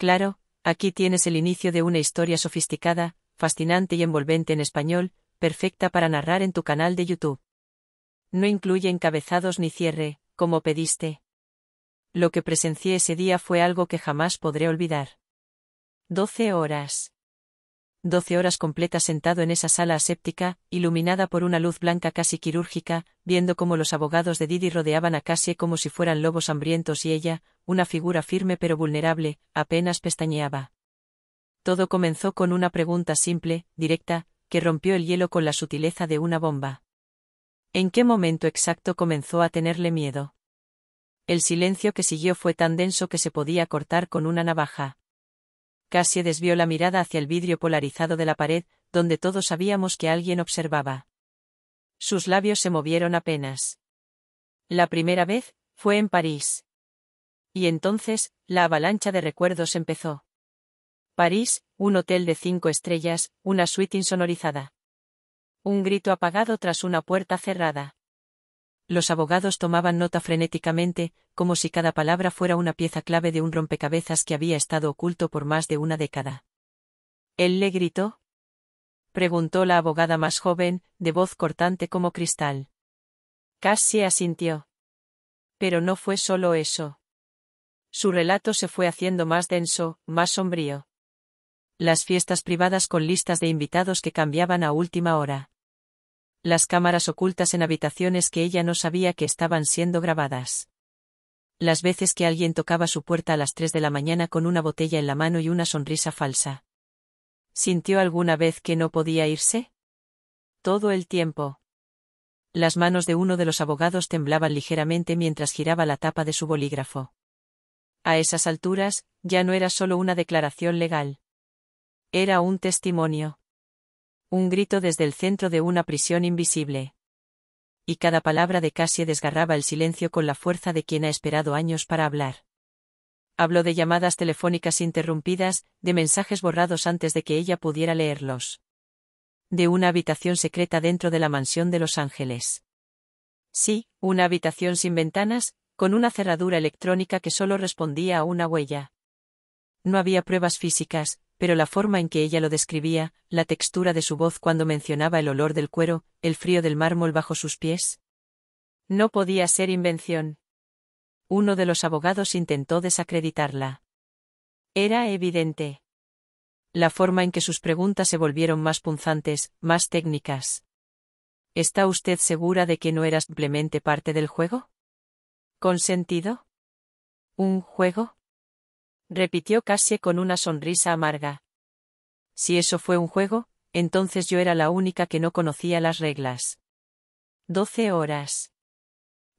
Claro, aquí tienes el inicio de una historia sofisticada, fascinante y envolvente en español, perfecta para narrar en tu canal de YouTube. No incluye encabezados ni cierre, como pediste. Lo que presencié ese día fue algo que jamás podré olvidar. 12 horas. 12 horas completas sentado en esa sala aséptica, iluminada por una luz blanca casi quirúrgica, viendo cómo los abogados de Didi rodeaban a Cassie como si fueran lobos hambrientos y ella, una figura firme pero vulnerable, apenas pestañeaba. Todo comenzó con una pregunta simple, directa, que rompió el hielo con la sutileza de una bomba. ¿En qué momento exacto comenzó a tenerle miedo? El silencio que siguió fue tan denso que se podía cortar con una navaja. Cassie desvió la mirada hacia el vidrio polarizado de la pared, donde todos sabíamos que alguien observaba. Sus labios se movieron apenas. La primera vez, fue en París. Y entonces, la avalancha de recuerdos empezó. París, un hotel de 5 estrellas, una suite insonorizada. Un grito apagado tras una puerta cerrada. Los abogados tomaban nota frenéticamente, como si cada palabra fuera una pieza clave de un rompecabezas que había estado oculto por más de una década. ¿Él le gritó? Preguntó la abogada más joven, de voz cortante como cristal. Cassie asintió. Pero no fue solo eso. Su relato se fue haciendo más denso, más sombrío. Las fiestas privadas con listas de invitados que cambiaban a última hora. Las cámaras ocultas en habitaciones que ella no sabía que estaban siendo grabadas. Las veces que alguien tocaba su puerta a las 3 de la mañana con una botella en la mano y una sonrisa falsa. ¿Sintió alguna vez que no podía irse? Todo el tiempo. Las manos de uno de los abogados temblaban ligeramente mientras giraba la tapa de su bolígrafo. A esas alturas, ya no era solo una declaración legal. Era un testimonio. Un grito desde el centro de una prisión invisible. Y cada palabra de Cassie desgarraba el silencio con la fuerza de quien ha esperado años para hablar. Habló de llamadas telefónicas interrumpidas, de mensajes borrados antes de que ella pudiera leerlos. De una habitación secreta dentro de la mansión de Los Ángeles. Sí, una habitación sin ventanas, con una cerradura electrónica que solo respondía a una huella. No había pruebas físicas, pero la forma en que ella lo describía, la textura de su voz cuando mencionaba el olor del cuero, el frío del mármol bajo sus pies. No podía ser invención. Uno de los abogados intentó desacreditarla. Era evidente. La forma en que sus preguntas se volvieron más punzantes, más técnicas. ¿Está usted segura de que no era simplemente parte del juego? ¿Consentido? ¿Un juego? Repitió Cassie con una sonrisa amarga. Si eso fue un juego, entonces yo era la única que no conocía las reglas. 12 horas.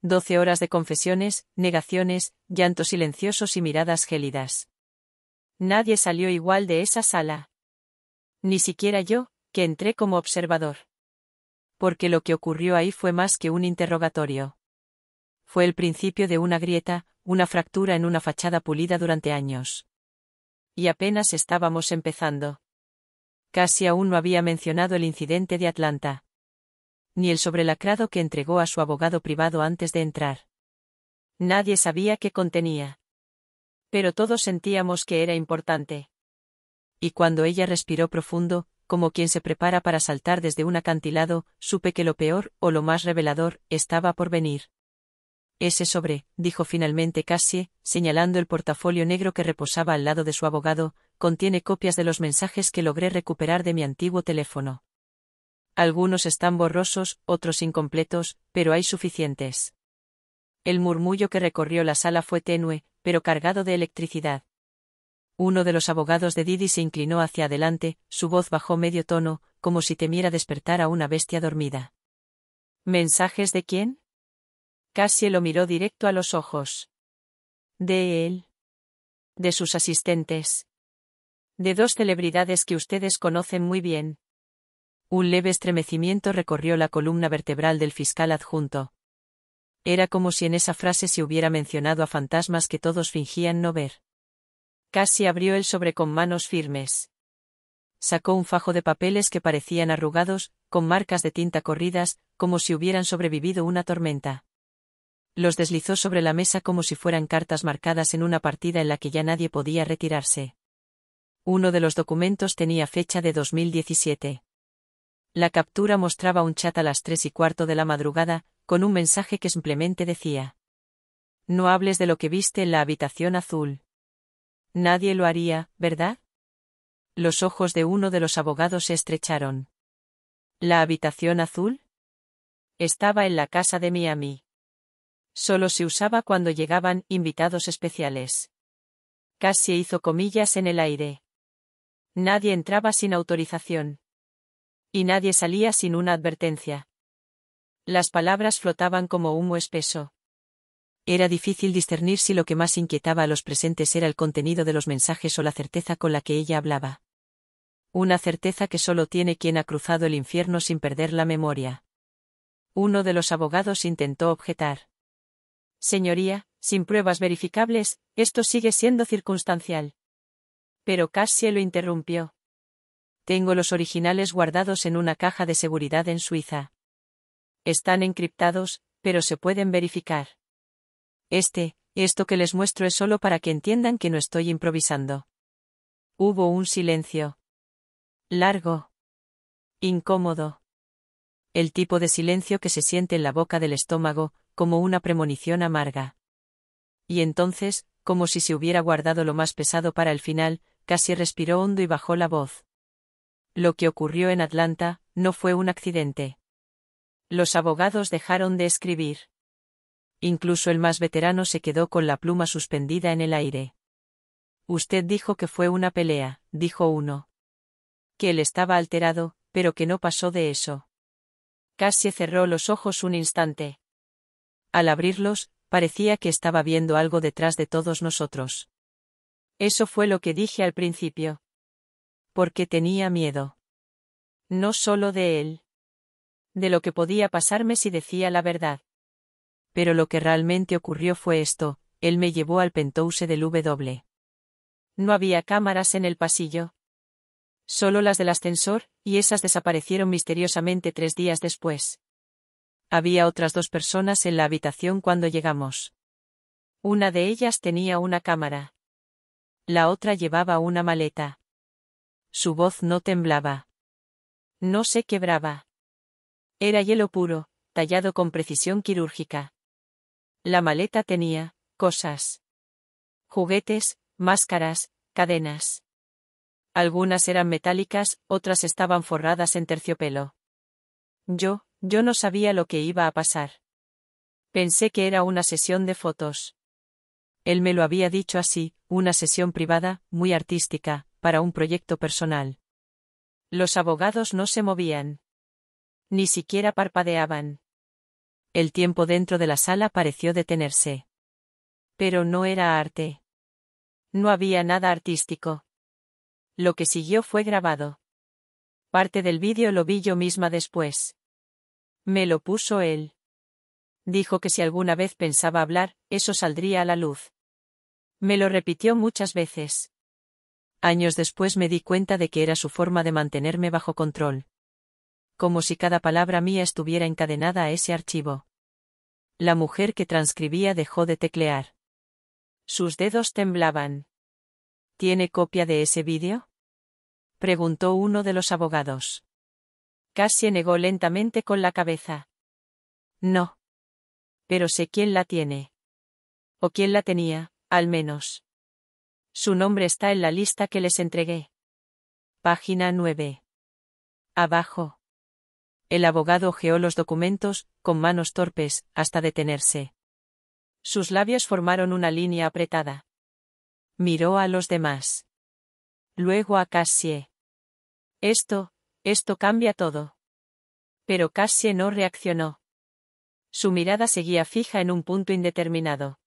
12 horas de confesiones, negaciones, llantos silenciosos y miradas gélidas. Nadie salió igual de esa sala. Ni siquiera yo, que entré como observador. Porque lo que ocurrió ahí fue más que un interrogatorio. Fue el principio de una grieta, una fractura en una fachada pulida durante años. Y apenas estábamos empezando. Casi aún no había mencionado el incidente de Atlanta. Ni el sobrelacrado que entregó a su abogado privado antes de entrar. Nadie sabía qué contenía. Pero todos sentíamos que era importante. Y cuando ella respiró profundo, como quien se prepara para saltar desde un acantilado, supe que lo peor, o lo más revelador, estaba por venir. Ese sobre, dijo finalmente Cassie, señalando el portafolio negro que reposaba al lado de su abogado, contiene copias de los mensajes que logré recuperar de mi antiguo teléfono. Algunos están borrosos, otros incompletos, pero hay suficientes. El murmullo que recorrió la sala fue tenue, pero cargado de electricidad. Uno de los abogados de Didi se inclinó hacia adelante, su voz bajó medio tono, como si temiera despertar a una bestia dormida. ¿Mensajes de quién? Cassie lo miró directo a los ojos. De él. De sus asistentes. De 2 celebridades que ustedes conocen muy bien. Un leve estremecimiento recorrió la columna vertebral del fiscal adjunto. Era como si en esa frase se hubiera mencionado a fantasmas que todos fingían no ver. Cassie abrió el sobre con manos firmes. Sacó un fajo de papeles que parecían arrugados, con marcas de tinta corridas, como si hubieran sobrevivido una tormenta. Los deslizó sobre la mesa como si fueran cartas marcadas en una partida en la que ya nadie podía retirarse. Uno de los documentos tenía fecha de 2017. La captura mostraba un chat a las 3:15 de la madrugada, con un mensaje que simplemente decía: no hables de lo que viste en la habitación azul. Nadie lo haría, ¿verdad? Los ojos de uno de los abogados se estrecharon. ¿La habitación azul? Estaba en la casa de Miami. Solo se usaba cuando llegaban invitados especiales. Cassie hizo comillas en el aire. Nadie entraba sin autorización. Y nadie salía sin una advertencia. Las palabras flotaban como humo espeso. Era difícil discernir si lo que más inquietaba a los presentes era el contenido de los mensajes o la certeza con la que ella hablaba. Una certeza que solo tiene quien ha cruzado el infierno sin perder la memoria. Uno de los abogados intentó objetar. Señoría, sin pruebas verificables, esto sigue siendo circunstancial. Pero Cassie lo interrumpió. Tengo los originales guardados en una caja de seguridad en Suiza. Están encriptados, pero se pueden verificar. Esto que les muestro es solo para que entiendan que no estoy improvisando. Hubo un silencio. Largo. Incómodo. El tipo de silencio que se siente en la boca del estómago, como una premonición amarga. Y entonces, como si se hubiera guardado lo más pesado para el final, Cassie respiró hondo y bajó la voz. Lo que ocurrió en Atlanta no fue un accidente. Los abogados dejaron de escribir. Incluso el más veterano se quedó con la pluma suspendida en el aire. Usted dijo que fue una pelea, dijo uno. Que él estaba alterado, pero que no pasó de eso. Cassie cerró los ojos un instante. Al abrirlos, parecía que estaba viendo algo detrás de todos nosotros. Eso fue lo que dije al principio. Porque tenía miedo. No solo de él. De lo que podía pasarme si decía la verdad. Pero lo que realmente ocurrió fue esto: él me llevó al penthouse del W. No había cámaras en el pasillo. Solo las del ascensor, y esas desaparecieron misteriosamente 3 días después. Había otras 2 personas en la habitación cuando llegamos. Una de ellas tenía una cámara. La otra llevaba una maleta. Su voz no temblaba. No se quebraba. Era hielo puro, tallado con precisión quirúrgica. La maleta tenía cosas. Juguetes, máscaras, cadenas. Algunas eran metálicas, otras estaban forradas en terciopelo. Yo no sabía lo que iba a pasar. Pensé que era una sesión de fotos. Él me lo había dicho así, una sesión privada, muy artística, para un proyecto personal. Los abogados no se movían. Ni siquiera parpadeaban. El tiempo dentro de la sala pareció detenerse. Pero no era arte. No había nada artístico. Lo que siguió fue grabado. Parte del vídeo lo vi yo misma después. Me lo puso él. Dijo que si alguna vez pensaba hablar, eso saldría a la luz. Me lo repitió muchas veces. Años después me di cuenta de que era su forma de mantenerme bajo control. Como si cada palabra mía estuviera encadenada a ese archivo. La mujer que transcribía dejó de teclear. Sus dedos temblaban. ¿Tiene copia de ese vídeo?, preguntó uno de los abogados. Cassie negó lentamente con la cabeza. No. Pero sé quién la tiene. O quién la tenía, al menos. Su nombre está en la lista que les entregué. Página 9. Abajo. El abogado hojeó los documentos, con manos torpes, hasta detenerse. Sus labios formaron una línea apretada. Miró a los demás. Luego a Cassie. Esto cambia todo. Pero Cassie no reaccionó. Su mirada seguía fija en un punto indeterminado.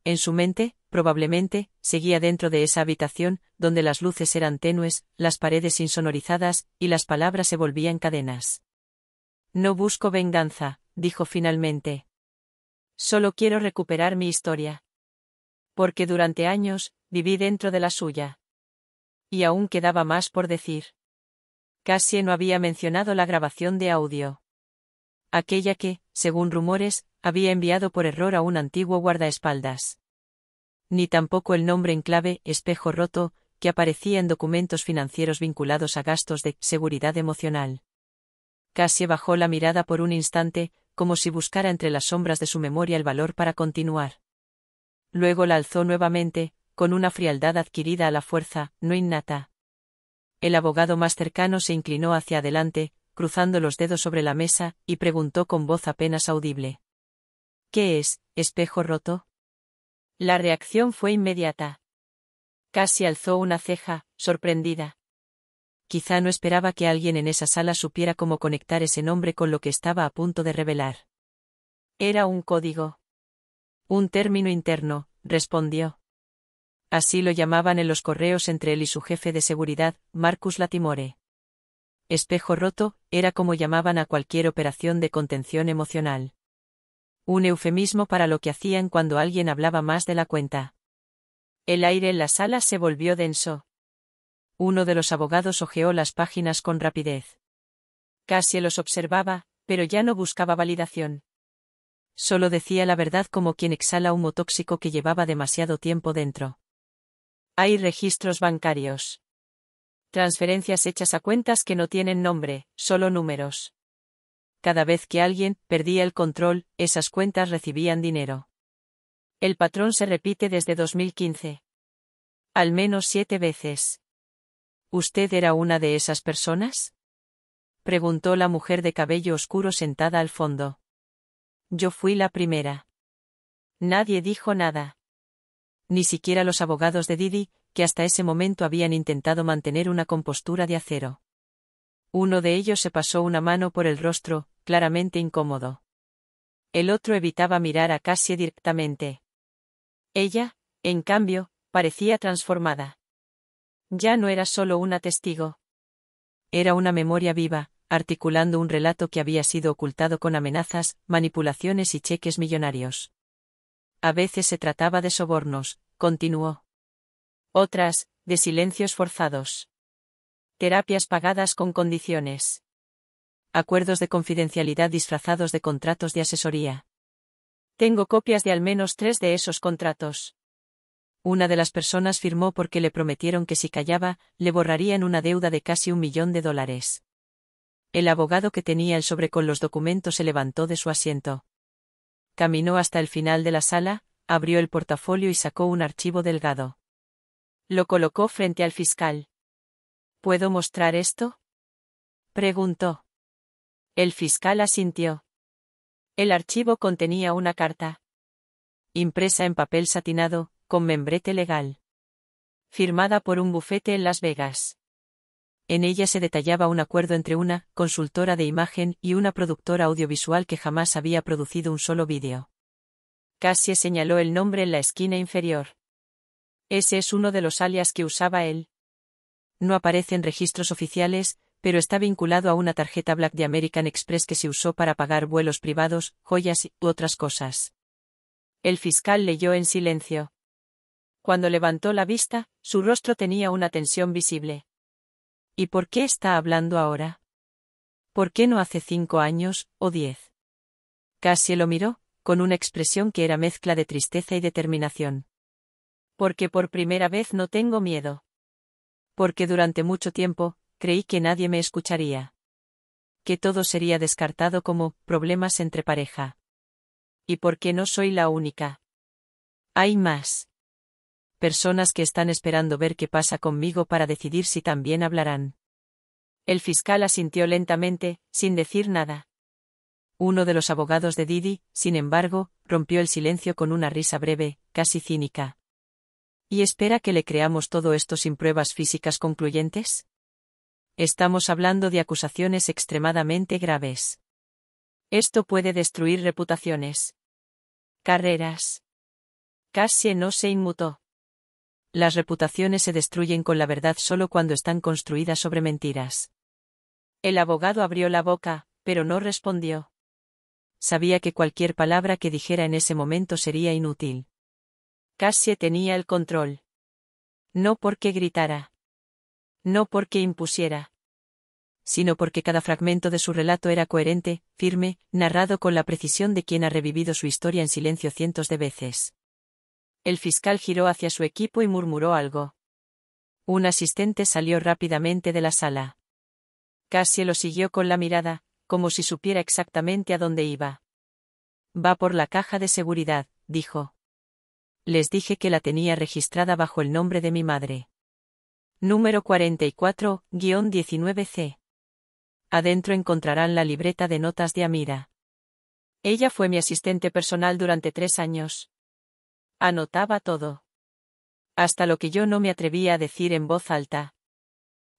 En su mente, probablemente, seguía dentro de esa habitación, donde las luces eran tenues, las paredes insonorizadas, y las palabras se volvían cadenas. No busco venganza, dijo finalmente. Solo quiero recuperar mi historia. Porque durante años, viví dentro de la suya. Y aún quedaba más por decir. Cassie no había mencionado la grabación de audio. Aquella que, según rumores, había enviado por error a un antiguo guardaespaldas. Ni tampoco el nombre en clave, espejo roto, que aparecía en documentos financieros vinculados a gastos de seguridad emocional. Cassie bajó la mirada por un instante, como si buscara entre las sombras de su memoria el valor para continuar. Luego la alzó nuevamente, con una frialdad adquirida a la fuerza, no innata. El abogado más cercano se inclinó hacia adelante, cruzando los dedos sobre la mesa, y preguntó con voz apenas audible. ¿Qué es, espejo roto? La reacción fue inmediata. Cassie alzó una ceja, sorprendida. Quizá no esperaba que alguien en esa sala supiera cómo conectar ese nombre con lo que estaba a punto de revelar. Era un código. Un término interno, respondió. Así lo llamaban en los correos entre él y su jefe de seguridad, Marcus Latimore. Espejo roto, era como llamaban a cualquier operación de contención emocional. Un eufemismo para lo que hacían cuando alguien hablaba más de la cuenta. El aire en la sala se volvió denso. Uno de los abogados hojeó las páginas con rapidez. Cassie los observaba, pero ya no buscaba validación. Solo decía la verdad como quien exhala humo tóxico que llevaba demasiado tiempo dentro. Hay registros bancarios. Transferencias hechas a cuentas que no tienen nombre, solo números. Cada vez que alguien perdía el control, esas cuentas recibían dinero. El patrón se repite desde 2015. Al menos 7 veces. ¿Usted era una de esas personas? Preguntó la mujer de cabello oscuro sentada al fondo. Yo fui la primera. Nadie dijo nada. Ni siquiera los abogados de Didi, que hasta ese momento habían intentado mantener una compostura de acero. Uno de ellos se pasó una mano por el rostro, claramente incómodo. El otro evitaba mirar a Cassie directamente. Ella, en cambio, parecía transformada. Ya no era solo una testigo. Era una memoria viva, articulando un relato que había sido ocultado con amenazas, manipulaciones y cheques millonarios. A veces se trataba de sobornos, continuó. Otras, de silencios forzados. Terapias pagadas con condiciones. Acuerdos de confidencialidad disfrazados de contratos de asesoría. Tengo copias de al menos 3 de esos contratos. Una de las personas firmó porque le prometieron que si callaba, le borrarían una deuda de casi $1 millón. El abogado que tenía el sobre con los documentos se levantó de su asiento. Caminó hasta el final de la sala, abrió el portafolio y sacó un archivo delgado. Lo colocó frente al fiscal. ¿Puedo mostrar esto? Preguntó. El fiscal asintió. El archivo contenía una carta. Impresa en papel satinado, con membrete legal. Firmada por un bufete en Las Vegas. En ella se detallaba un acuerdo entre una consultora de imagen y una productora audiovisual que jamás había producido un solo vídeo. Cassie señaló el nombre en la esquina inferior. Ese es uno de los alias que usaba él. No aparece en registros oficiales, pero está vinculado a una tarjeta Black de American Express que se usó para pagar vuelos privados, joyas u otras cosas. El fiscal leyó en silencio. Cuando levantó la vista, su rostro tenía una tensión visible. ¿Y por qué está hablando ahora? ¿Por qué no hace 5 años, o 10? Cassie lo miró, con una expresión que era mezcla de tristeza y determinación. Porque por primera vez no tengo miedo. Porque durante mucho tiempo, creí que nadie me escucharía. Que todo sería descartado como problemas entre pareja. Y porque no soy la única. Hay más. Personas que están esperando ver qué pasa conmigo para decidir si también hablarán. El fiscal asintió lentamente, sin decir nada. Uno de los abogados de Didi, sin embargo, rompió el silencio con una risa breve, casi cínica. ¿Y espera que le creamos todo esto sin pruebas físicas concluyentes? Estamos hablando de acusaciones extremadamente graves. Esto puede destruir reputaciones. Carreras. Cassie no se inmutó. Las reputaciones se destruyen con la verdad solo cuando están construidas sobre mentiras. El abogado abrió la boca, pero no respondió. Sabía que cualquier palabra que dijera en ese momento sería inútil. Cassie tenía el control. No porque gritara. No porque impusiera. sino porque cada fragmento de su relato era coherente, firme, narrado con la precisión de quien ha revivido su historia en silencio cientos de veces. El fiscal giró hacia su equipo y murmuró algo. Un asistente salió rápidamente de la sala. Cassie lo siguió con la mirada, como si supiera exactamente a dónde iba. Va por la caja de seguridad, dijo. Les dije que la tenía registrada bajo el nombre de mi madre. Número 44-19C. Adentro encontrarán la libreta de notas de Amira. Ella fue mi asistente personal durante 3 años. Anotaba todo. Hasta lo que yo no me atrevía a decir en voz alta.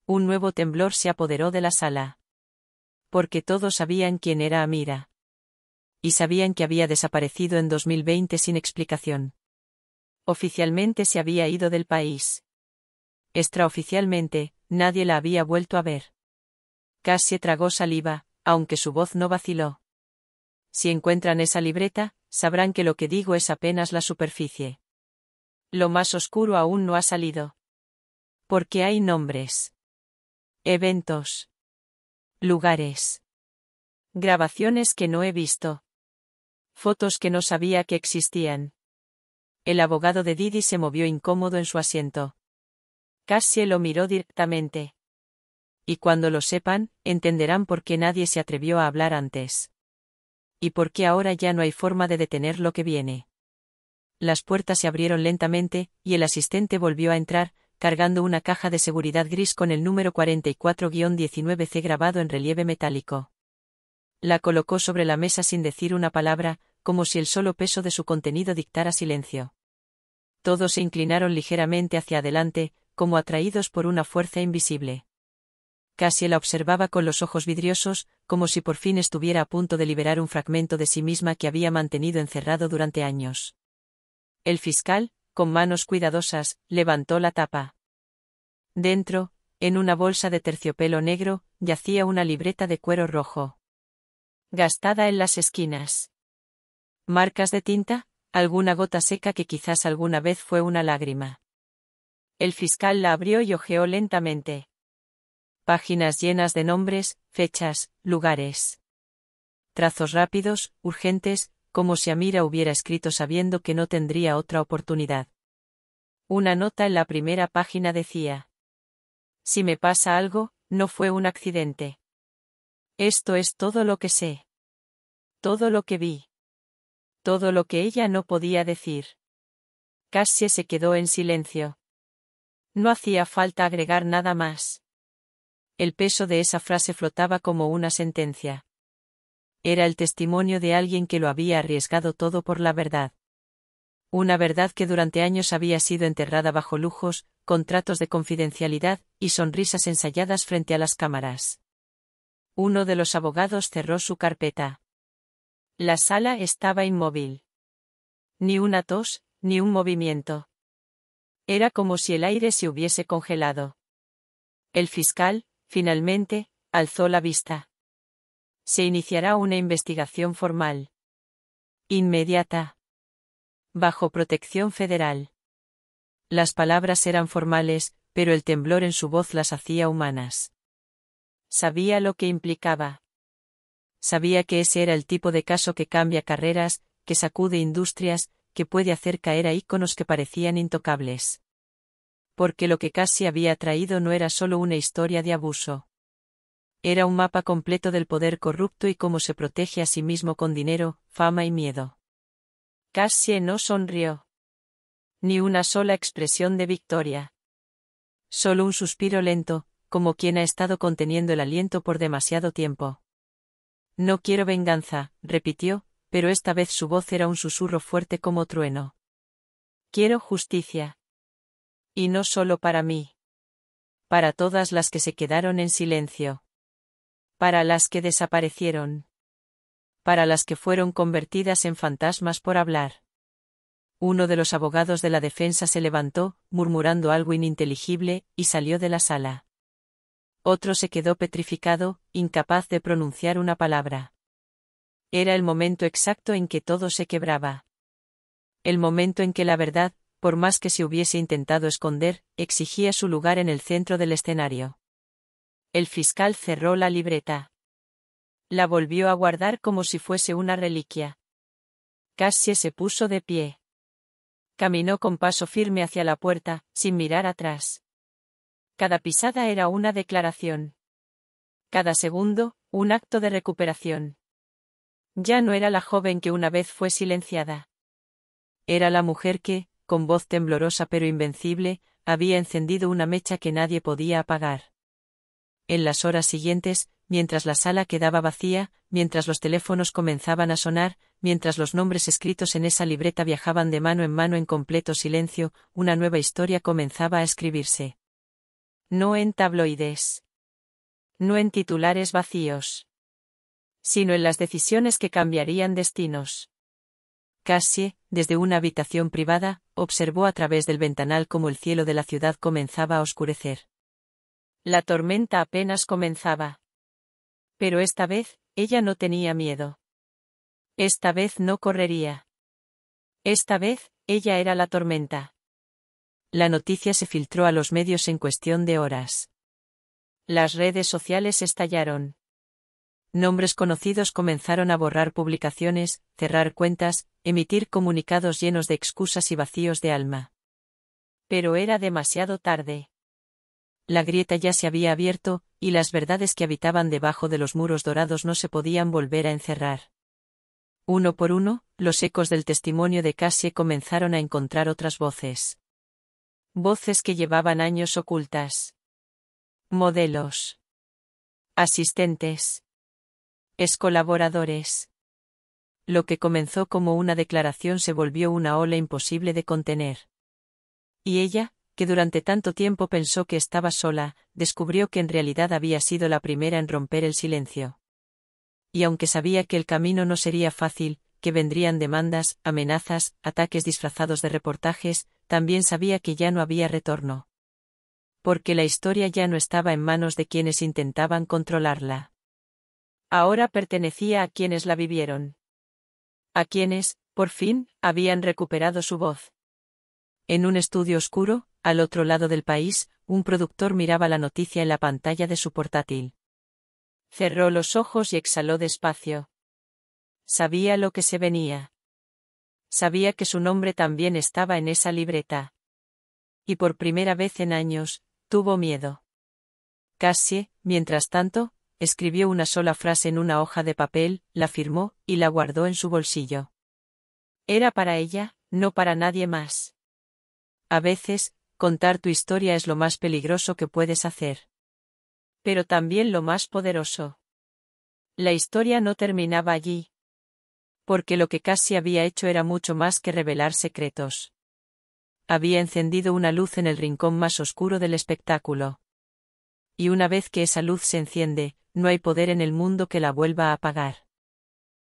Un nuevo temblor se apoderó de la sala. Porque todos sabían quién era Amira. Y sabían que había desaparecido en 2020 sin explicación. Oficialmente se había ido del país. Extraoficialmente, nadie la había vuelto a ver. Cassie tragó saliva, aunque su voz no vaciló. Si encuentran esa libreta, sabrán que lo que digo es apenas la superficie. Lo más oscuro aún no ha salido. Porque hay nombres. Eventos. Lugares. Grabaciones que no he visto. Fotos que no sabía que existían. El abogado de Didi se movió incómodo en su asiento. Cassie lo miró directamente. Y cuando lo sepan, entenderán por qué nadie se atrevió a hablar antes. Y por qué ahora ya no hay forma de detener lo que viene. Las puertas se abrieron lentamente, y el asistente volvió a entrar, cargando una caja de seguridad gris con el número 44-19C grabado en relieve metálico. La colocó sobre la mesa sin decir una palabra, como si el solo peso de su contenido dictara silencio. Todos se inclinaron ligeramente hacia adelante, como atraídos por una fuerza invisible. Cassie la observaba con los ojos vidriosos, como si por fin estuviera a punto de liberar un fragmento de sí misma que había mantenido encerrado durante años. El fiscal, con manos cuidadosas, levantó la tapa. Dentro, en una bolsa de terciopelo negro, yacía una libreta de cuero rojo. Gastada en las esquinas. ¿Marcas de tinta? Alguna gota seca que quizás alguna vez fue una lágrima. El fiscal la abrió y hojeó lentamente. Páginas llenas de nombres, fechas, lugares. Trazos rápidos, urgentes, como si Amira hubiera escrito sabiendo que no tendría otra oportunidad. Una nota en la primera página decía: si me pasa algo, no fue un accidente. Esto es todo lo que sé. Todo lo que vi. Todo lo que ella no podía decir. Cassie se quedó en silencio. No hacía falta agregar nada más. El peso de esa frase flotaba como una sentencia. Era el testimonio de alguien que lo había arriesgado todo por la verdad. Una verdad que durante años había sido enterrada bajo lujos, contratos de confidencialidad, y sonrisas ensayadas frente a las cámaras. Uno de los abogados cerró su carpeta. La sala estaba inmóvil. Ni una tos, ni un movimiento. Era como si el aire se hubiese congelado. El fiscal, finalmente, alzó la vista. Se iniciará una investigación formal. Inmediata. Bajo protección federal. Las palabras eran formales, pero el temblor en su voz las hacía humanas. Sabía lo que implicaba. Sabía que ese era el tipo de caso que cambia carreras, que sacude industrias, que puede hacer caer a íconos que parecían intocables. Porque lo que Cassie había traído no era solo una historia de abuso. Era un mapa completo del poder corrupto y cómo se protege a sí mismo con dinero, fama y miedo. Cassie no sonrió. Ni una sola expresión de victoria. Solo un suspiro lento, como quien ha estado conteniendo el aliento por demasiado tiempo. No quiero venganza, repitió, pero esta vez su voz era un susurro fuerte como trueno. Quiero justicia. Y no solo para mí. Para todas las que se quedaron en silencio. Para las que desaparecieron. Para las que fueron convertidas en fantasmas por hablar. Uno de los abogados de la defensa se levantó, murmurando algo ininteligible, y salió de la sala. Otro se quedó petrificado, incapaz de pronunciar una palabra. Era el momento exacto en que todo se quebraba. El momento en que la verdad, por más que se hubiese intentado esconder, exigía su lugar en el centro del escenario. El fiscal cerró la libreta. La volvió a guardar como si fuese una reliquia. Cassie se puso de pie. Caminó con paso firme hacia la puerta, sin mirar atrás. Cada pisada era una declaración. Cada segundo, un acto de recuperación. Ya no era la joven que una vez fue silenciada. Era la mujer que, con voz temblorosa pero invencible, había encendido una mecha que nadie podía apagar. En las horas siguientes, mientras la sala quedaba vacía, mientras los teléfonos comenzaban a sonar, mientras los nombres escritos en esa libreta viajaban de mano en completo silencio, una nueva historia comenzaba a escribirse. No en tabloides. No en titulares vacíos. Sino en las decisiones que cambiarían destinos. Cassie, desde una habitación privada, observó a través del ventanal cómo el cielo de la ciudad comenzaba a oscurecer. La tormenta apenas comenzaba. Pero esta vez, ella no tenía miedo. Esta vez no correría. Esta vez, ella era la tormenta. La noticia se filtró a los medios en cuestión de horas. Las redes sociales estallaron. Nombres conocidos comenzaron a borrar publicaciones, cerrar cuentas, emitir comunicados llenos de excusas y vacíos de alma. Pero era demasiado tarde. La grieta ya se había abierto, y las verdades que habitaban debajo de los muros dorados no se podían volver a encerrar. Uno por uno, los ecos del testimonio de Cassie comenzaron a encontrar otras voces. Voces que llevaban años ocultas. Modelos. Asistentes. Excolaboradores. Lo que comenzó como una declaración se volvió una ola imposible de contener. Y ella, que durante tanto tiempo pensó que estaba sola, descubrió que en realidad había sido la primera en romper el silencio. Y aunque sabía que el camino no sería fácil, que vendrían demandas, amenazas, ataques disfrazados de reportajes, también sabía que ya no había retorno. Porque la historia ya no estaba en manos de quienes intentaban controlarla. Ahora pertenecía a quienes la vivieron. A quienes, por fin, habían recuperado su voz. En un estudio oscuro, al otro lado del país, un productor miraba la noticia en la pantalla de su portátil. Cerró los ojos y exhaló despacio. Sabía lo que se venía. Sabía que su nombre también estaba en esa libreta. Y por primera vez en años, tuvo miedo. Cassie, mientras tanto, escribió una sola frase en una hoja de papel, la firmó, y la guardó en su bolsillo. Era para ella, no para nadie más. A veces, contar tu historia es lo más peligroso que puedes hacer. Pero también lo más poderoso. La historia no terminaba allí. Porque lo que Cassie había hecho era mucho más que revelar secretos. Había encendido una luz en el rincón más oscuro del espectáculo. Y una vez que esa luz se enciende, no hay poder en el mundo que la vuelva a apagar.